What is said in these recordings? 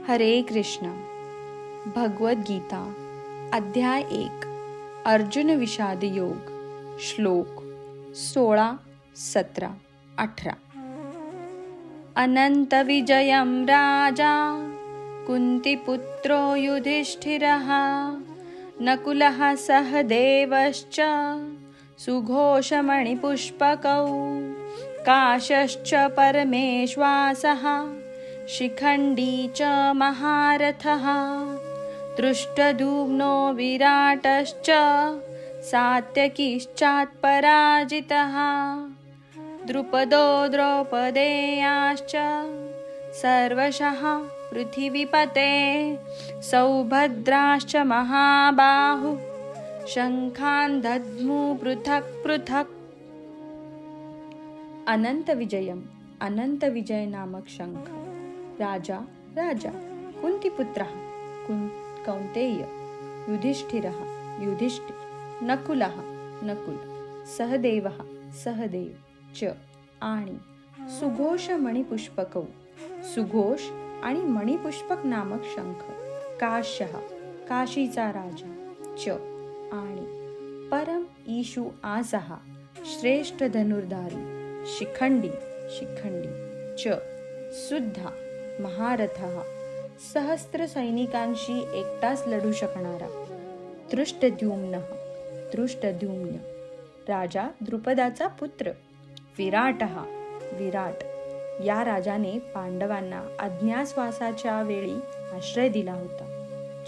हरे कृष्ण. भगवद गीता अध्याय 1 अर्जुन विषाद योग श्लोक 16, 17, 18. अनंत विजयं राजा कुन्तिपुत्रो युधिष्ठिरः नकुलः सहदेवश्च सुघोषमणिपुष्पकौ काशश्च परमेश्वासः शिखण्डी च महारथः दृष्टद्युम्नो विराटश्च सात्यकिश्चात्पराजितः द्रुपदो द्रौपदेयाश्च सर्वशः पृथिवीपते सौभद्राश्च महाबाहु शंखान् दद्मु पृथक् पृथक्. अनंत विजय नामक शंख. राजा कुंतीपुत्रः कौन्तेय युधिष्ठिरः युधिष्ठिर नकुलः नकुल सहदेवः सहदेव च आणि सुघोष मणिपुष्पकौ सुघोष आणि मणिपुष्पक नामक शंख काश्यः काशीचा राजा च आणि परम ईशु आसः श्रेष्ठ धनुर्धारी शिखंडी च सुद्धा महारथः सहस्त्र सैनिकांशी एकटाच लढू शकणारा दृष्टद्युम्न राजा द्रुपदाचा पुत्र विराट या राजाने पांडवांना अज्ञातवासाच्या वेळी आश्रय दिला होता.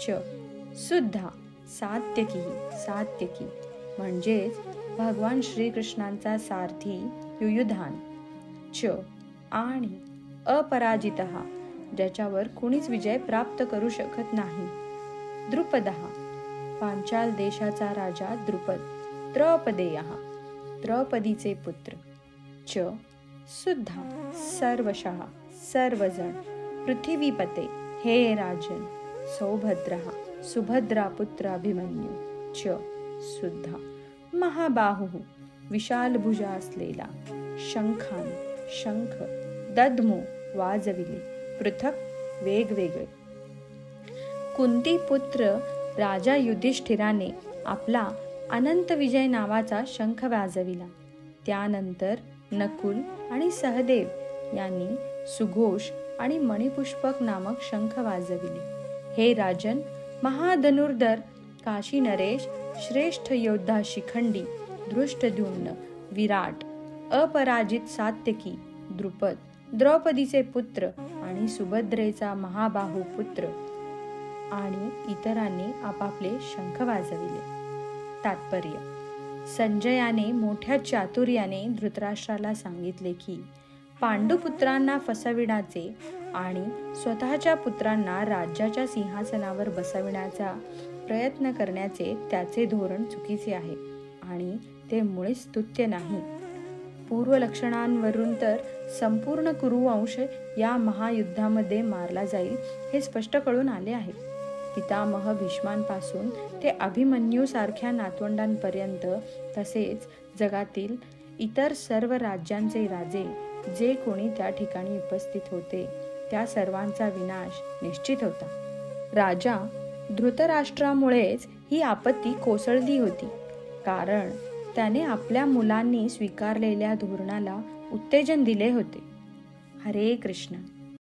च सुद्धा सात्यकी म्हणजेच भगवान श्रीकृष्णांचा सारथी युयुधान. च आणि अपराजितः ज्याच्यावर कुणीच विजय प्राप्त करू शकत नाही द्रुपदः पांचाल देशाचा राजा द्रुपद द्रौपदेयः द्रौपदीचे पुत्र. च सुद्धा सर्वशः सर्वजण पृथिवीपते हे राजन सौभद्रः सुभद्रा पुत्र अभिमन्यू. च सुद्धा महाबाहुः विशाल भुजा असलेला शंख दद्मु वाजविले पृथक वेगवेगळे. कुंती पुत्र राजा युधिष्ठिराने आपला अनंत विजय नावाचा शंख वाजविला. त्यानंतर नकुल आणि सहदेव यांनी सुघोष आणि मणिपुष्पक नामक शंख वाजविले. हे राजन महाधनुर्धर काशी नरेश श्रेष्ठ योद्धा शिखंडी दृष्टद्युम्न विराट अपराजित सात्यकी द्रुपद द्रौपदीचे पुत्र आणि सुभद्रेचा महाबाहू पुत्र आणि इतरांनी आपापले शंख वाजविले. तात्पर्य: संजयाने मोठ्या चातुर्याने धृतराष्ट्राला सांगितले की पांडुपुत्रांना फसविण्याचे आणि स्वतःच्या पुत्रांना राज्याच्या सिंहासनावर बसविण्याचा प्रयत्न करण्याचे त्याचे धोरण चुकीचे आहे आणि ते मुळीच स्तुत्य नाही. पूर्वलक्षणांवरून तर संपूर्ण कुरुवंश या महायुद्धामध्ये मारला जाईल हे स्पष्ट कळून आले आहे. पितामह भीष्मांपासून ते अभिमन्यू सारख्या नातवंडांपर्यंत तसेच जगातील इतर सर्व राज्यांचे राजे जे कोणी त्या ठिकाणी उपस्थित होते त्या सर्वांचा विनाश निश्चित होता. राजा धृतराष्ट्रामुळेच ही आपत्ती कोसळली होती, कारण त्याने आपल्या मुलांनी स्वीकारलेल्या धोरणाला उत्तेजन दिले होते. हरे कृष्ण.